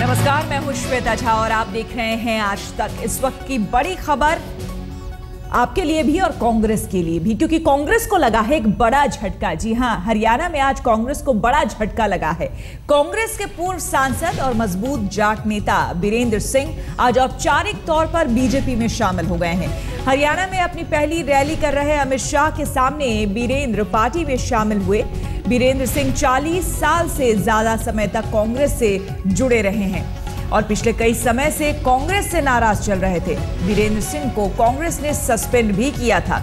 नमस्कार, मैं हूं श्वेता झा और आप देख रहे हैं आज तक। इस वक्त की बड़ी खबर आपके लिए भी और कांग्रेस के लिए भी, क्योंकि कांग्रेस को लगा है एक बड़ा झटका। जी हां, हरियाणा में आज कांग्रेस को बड़ा झटका लगा है। कांग्रेस के पूर्व सांसद और मजबूत जाट नेता बीरेंद्र सिंह आज औपचारिक तौर पर बीजेपी में शामिल हो गए हैं। हरियाणा में अपनी पहली रैली कर रहे अमित शाह के सामने बीरेंद्र पार्टी में शामिल हुए। बीरेंद्र सिंह 40 साल से ज्यादा समय तक कांग्रेस से जुड़े रहे हैं और पिछले कई समय से कांग्रेस से नाराज चल रहे थे। बीरेंद्र सिंह को कांग्रेस ने सस्पेंड भी किया था।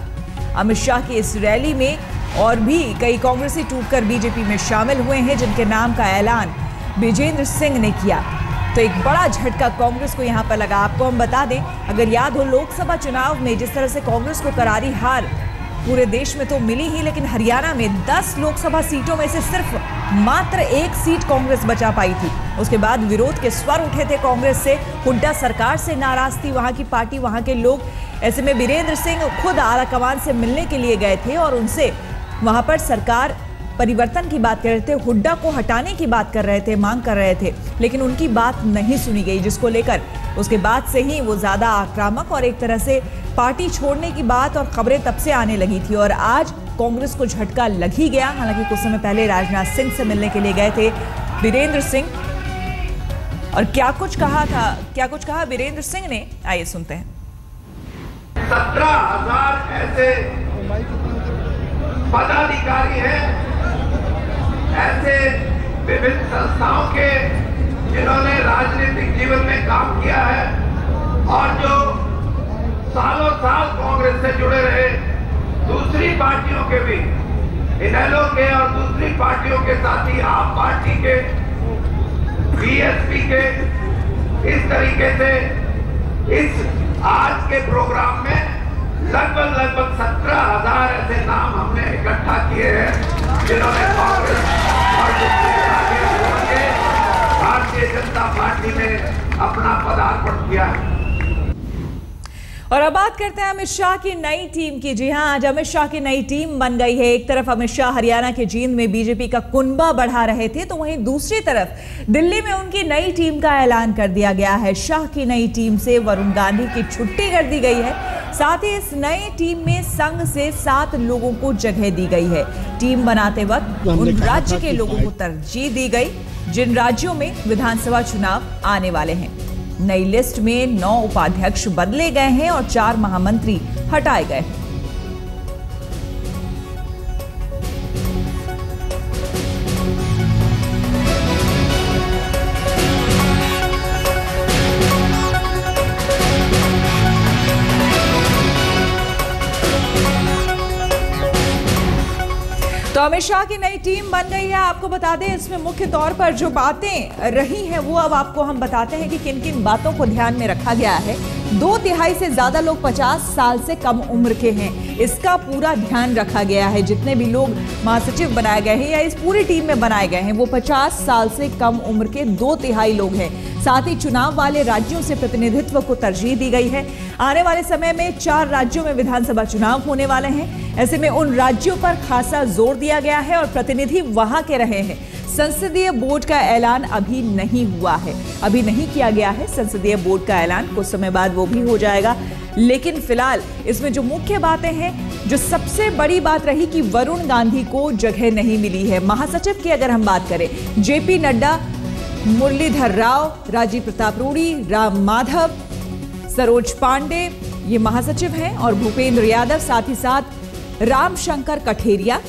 अमित शाह की इस रैली में और भी कई कांग्रेसी टूटकर बीजेपी में शामिल हुए हैं, जिनके नाम का ऐलान बीरेंद्र सिंह ने किया। तो एक बड़ा झटका कांग्रेस को यहां पर लगा। आपको हम बता दें, अगर याद हो, लोकसभा चुनाव में जिस तरह से कांग्रेस को करारी हार पूरे देश में तो मिली ही, लेकिन हरियाणा में 10 लोकसभा सीटों में से सिर्फ मात्र 1 सीट कांग्रेस बचा पाई थी। उसके बाद विरोध के स्वर उठे थे कांग्रेस से। हुड्डा सरकार से नाराज थी वहां की पार्टी, वहां के लोग। ऐसे में बीरेंद्र सिंह खुद आला कमान से मिलने के लिए गए थे और उनसे वहां पर सरकार परिवर्तन की बात कर रहे थे, हुड्डा को हटाने की बात कर रहे थे, मांग कर रहे थे, लेकिन उनकी बात नहीं सुनी गई, जिसको लेकर उसके बाद से ही वो ज्यादा आक्रामक और एक तरह से पार्टी छोड़ने की बात और खबरें तब से आने लगी थी। और आज कांग्रेस को झटका लग ही गया। हालांकि कुछ समय पहले राजनाथ सिंह से मिलने के लिए गए थे बीरेंद्र सिंह, और क्या कुछ कहा बीरेंद्र सिंह ने, आइए सुनते हैं। 17,000 ऐसे पदाधिकारी हैं, ऐसे विभिन्न संस्थाओं के जिन्होंने राजनीतिक जीवन में काम किया है और जो सालों साल कांग्रेस से जुड़े रहे। दूसरी पार्टियों के भी, इनेलो के और दूसरी पार्टियों के साथी, आप पार्टी के, बीएसपी के, इस तरीके से इस आज के प्रोग्राम में लगभग 17,000 ऐसे नाम हमने इकट्ठा किए हैं जिन्होंने कांग्रेस और दूसरी पार्टियों छोड़ के भारतीय जनता पार्टी में अपना पदार्पण किया है। और अब बात करते हैं अमित शाह की नई टीम की। जी हां, आज अमित शाह की नई टीम बन गई है। एक तरफ अमित शाह हरियाणा के जींद में बीजेपी का कुनबा बढ़ा रहे थे, तो वहीं दूसरी तरफ दिल्ली में उनकी नई टीम का ऐलान कर दिया गया है। शाह की नई टीम से वरुण गांधी की छुट्टी कर दी गई है। साथ ही इस नई टीम में संघ से 7 लोगों को जगह दी गई है। टीम बनाते वक्त उन राज्य के लोगों को तरजीह दी गई जिन राज्यों में विधानसभा चुनाव आने वाले हैं। नई लिस्ट में 9 उपाध्यक्ष बदले गए हैं और 4 महामंत्री हटाए गए हैं। तो अमित शाह की नई टीम बन गई है। आपको बता दें, इसमें मुख्य तौर पर जो बातें रही हैं वो अब आपको हम बताते हैं कि किन किन बातों को ध्यान में रखा गया है। 2/3 से ज्यादा लोग 50 साल से कम उम्र के हैं, इसका पूरा ध्यान रखा गया है। जितने भी लोग महासचिव बनाए गए हैं या इस पूरी टीम में बनाए गए हैं, वो 50 साल से कम उम्र के 2/3 लोग हैं। साथ ही चुनाव वाले राज्यों से प्रतिनिधित्व को तरजीह दी गई है। आने वाले समय में 4 राज्यों में विधानसभा चुनाव होने वाले हैं। ऐसे में उन राज्यों पर खासा जोर दिया गया है और प्रतिनिधि वहां के रहे हैं। संसदीय बोर्ड का ऐलान अभी नहीं हुआ है, अभी नहीं किया गया है संसदीय बोर्ड का ऐलान। कुछ समय बाद वो भी हो जाएगा, लेकिन फिलहाल इसमें जो मुख्य बातें हैं, जो सबसे बड़ी बात रही कि वरुण गांधी को जगह नहीं मिली है। महासचिव की अगर हम बात करें, जेपी नड्डा, मुरलीधर राव, राजीव प्रताप रूडी, राम माधव, सरोज पांडे ये महासचिव हैं, और भूपेंद्र यादव, साथ ही साथ रामशंकर कठेरिया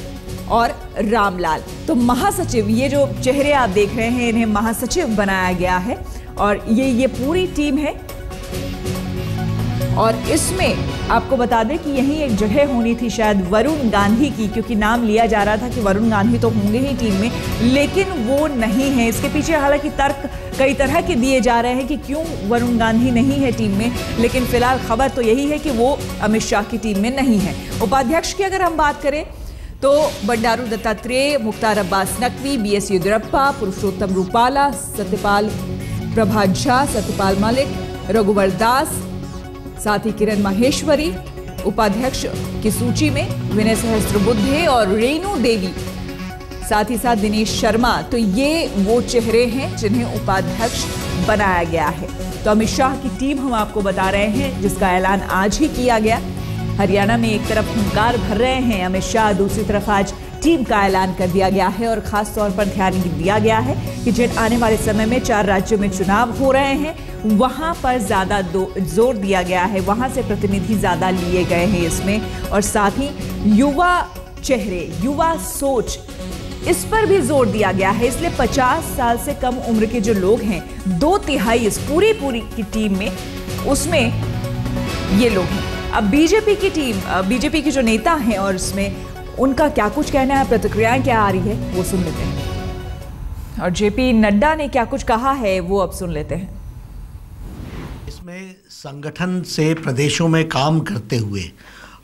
और रामलाल। तो महासचिव, ये जो चेहरे आप देख रहे हैं, इन्हें महासचिव बनाया गया है और ये पूरी टीम है। और इसमें आपको बता दें कि यही एक जगह होनी थी शायद वरुण गांधी की, क्योंकि नाम लिया जा रहा था कि वरुण गांधी तो होंगे ही टीम में, लेकिन वो नहीं है। इसके पीछे हालांकि तर्क कई तरह के दिए जा रहे हैं कि क्यों वरुण गांधी नहीं है टीम में, लेकिन फिलहाल खबर तो यही है कि वो अमित शाह की टीम में नहीं है। उपाध्यक्ष की अगर हम बात करें तो बंडारू दत्तात्रेय, मुख्तार अब्बास नकवी, BS येदियुरप्पा, पुरुषोत्तम रूपाला, सत्यपाल प्रभा झा, सत्यपाल मलिक, रघुवर दास, साथ ही किरण माहेश्वरी। उपाध्यक्ष की सूची में विनय सहस्त्रबुद्धे और रेणु देवी साथ ही साथ दिनेश शर्मा। तो ये वो चेहरे हैं जिन्हें उपाध्यक्ष बनाया गया है। तो अमित शाह की टीम हम आपको बता रहे हैं, जिसका ऐलान आज ही किया गया। हरियाणा में एक तरफ हुंकार भर रहे हैं अमित शाह, दूसरी तरफ आज टीम का ऐलान कर दिया गया है और खास तौर पर ध्यान दिया गया है कि जिन आने वाले समय में 4 राज्यों में चुनाव हो रहे हैं वहां पर ज्यादा जोर दिया गया है, वहां से प्रतिनिधि ज्यादा लिए गए हैं इसमें, और साथ ही युवा चेहरे, युवा सोच, इस पर भी जोर दिया गया है। इसलिए 50 साल से कम उम्र के जो लोग हैं, 2/3 इस पूरी की टीम में, उसमें ये लोग हैं। अब बीजेपी की टीम, बीजेपी के जो नेता हैं और उसमें उनका क्या कुछ कहना है, प्रतिक्रियाएं क्या आ रही है, वो सुन लेते हैं। और जेपी नड्डा ने क्या कुछ कहा है वो अब सुन लेते हैं। इसमें संगठन से प्रदेशों में काम करते हुए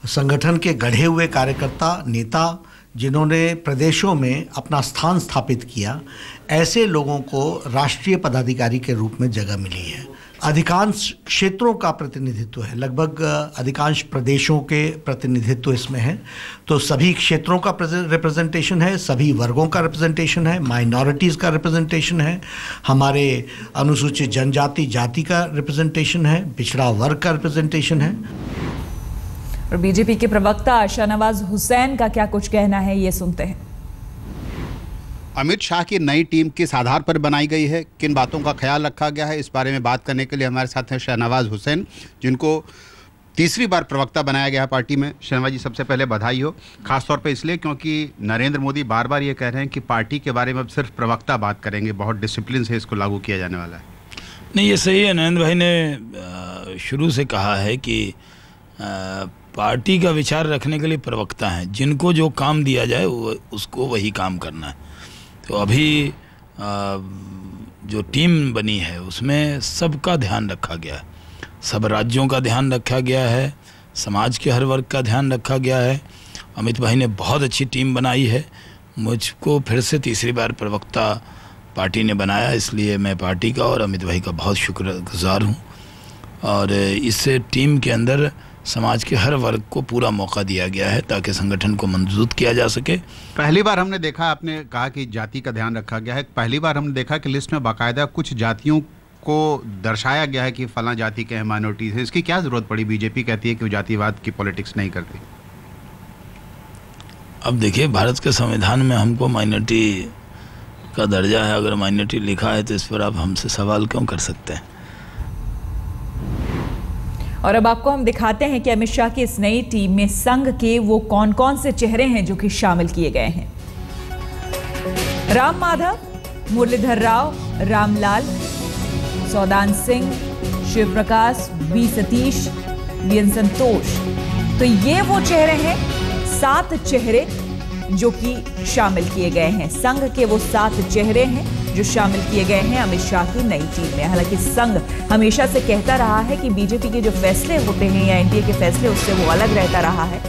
संगठन के गढ़े हुए कार्यकर्ता, नेता, जिन्होंने प्रदेशों में अपना स्थान स्थापित किया, ऐसे लोगों को राष्ट्रीय पदाधिकारी के रूप में जगह मिली है। अधिकांश क्षेत्रों का प्रतिनिधित्व है, लगभग अधिकांश प्रदेशों के प्रतिनिधित्व इसमें है। तो सभी क्षेत्रों का रिप्रेजेंटेशन है, सभी वर्गों का रिप्रेजेंटेशन है, माइनॉरिटीज़ का रिप्रेजेंटेशन है, हमारे अनुसूचित जनजाति जाति का रिप्रेजेंटेशन है, पिछड़ा वर्ग का रिप्रेजेंटेशन है। और बीजेपी के प्रवक्ता शाहनवाज हुसैन का क्या कुछ कहना है, ये सुनते हैं। अमित शाह की नई टीम किस आधार पर बनाई गई है, किन बातों का ख्याल रखा गया है, इस बारे में बात करने के लिए हमारे साथ हैं शाहनवाज हुसैन, जिनको तीसरी बार प्रवक्ता बनाया गया है पार्टी में। शाहनवाज जी, सबसे पहले बधाई हो, खासतौर पर इसलिए क्योंकि नरेंद्र मोदी बार बार ये कह रहे हैं कि पार्टी के बारे में अब सिर्फ प्रवक्ता बात करेंगे, बहुत डिसिप्लिन से इसको लागू किया जाने वाला है। नहीं, ये सही है। नरेंद्र भाई ने शुरू से कहा है कि पार्टी का विचार रखने के लिए प्रवक्ता हैं, जिनको जो काम दिया जाए उसको वही काम करना है। तो अभी जो टीम बनी है उसमें सबका ध्यान रखा गया है, सब राज्यों का ध्यान रखा गया है, समाज के हर वर्ग का ध्यान रखा गया है। अमित भाई ने बहुत अच्छी टीम बनाई है। मुझको फिर से तीसरी बार प्रवक्ता पार्टी ने बनाया, इसलिए मैं पार्टी का और अमित भाई का बहुत शुक्रगुजार हूँ। और इस टीम के अंदर समाज के हर वर्ग को पूरा मौका दिया गया है ताकि संगठन को मजबूत किया जा सके। पहली बार हमने देखा, आपने कहा कि जाति का ध्यान रखा गया है, पहली बार हमने देखा कि लिस्ट में बाकायदा कुछ जातियों को दर्शाया गया है कि फलां जाति के हैं, माइनॉरिटीज है। इसकी क्या ज़रूरत पड़ी? बीजेपी कहती है कि वो जातिवाद की पॉलिटिक्स नहीं करती। अब देखिए, भारत के संविधान में हमको माइनॉरिटी का दर्जा है। अगर माइनॉरिटी लिखा है तो इस पर आप हमसे सवाल क्यों कर सकते हैं? और अब आपको हम दिखाते हैं कि अमित शाह की इस नई टीम में संघ के वो कौन कौन से चेहरे हैं जो कि शामिल किए गए हैं। राम माधव, मुरलीधर राव, रामलाल, सौदान सिंह, शिव प्रकाश, बी सतीश, वीएन संतोष। तो ये वो चेहरे हैं, 7 चेहरे जो कि शामिल किए गए हैं। संघ के वो 7 चेहरे हैं जो शामिल किए गए हैं अमित शाह की नई टीम में। हालांकि संघ हमेशा से कहता रहा है कि बीजेपी के जो फैसले होते हैं या एनडीए के फैसले, उससे वो अलग रहता रहा है।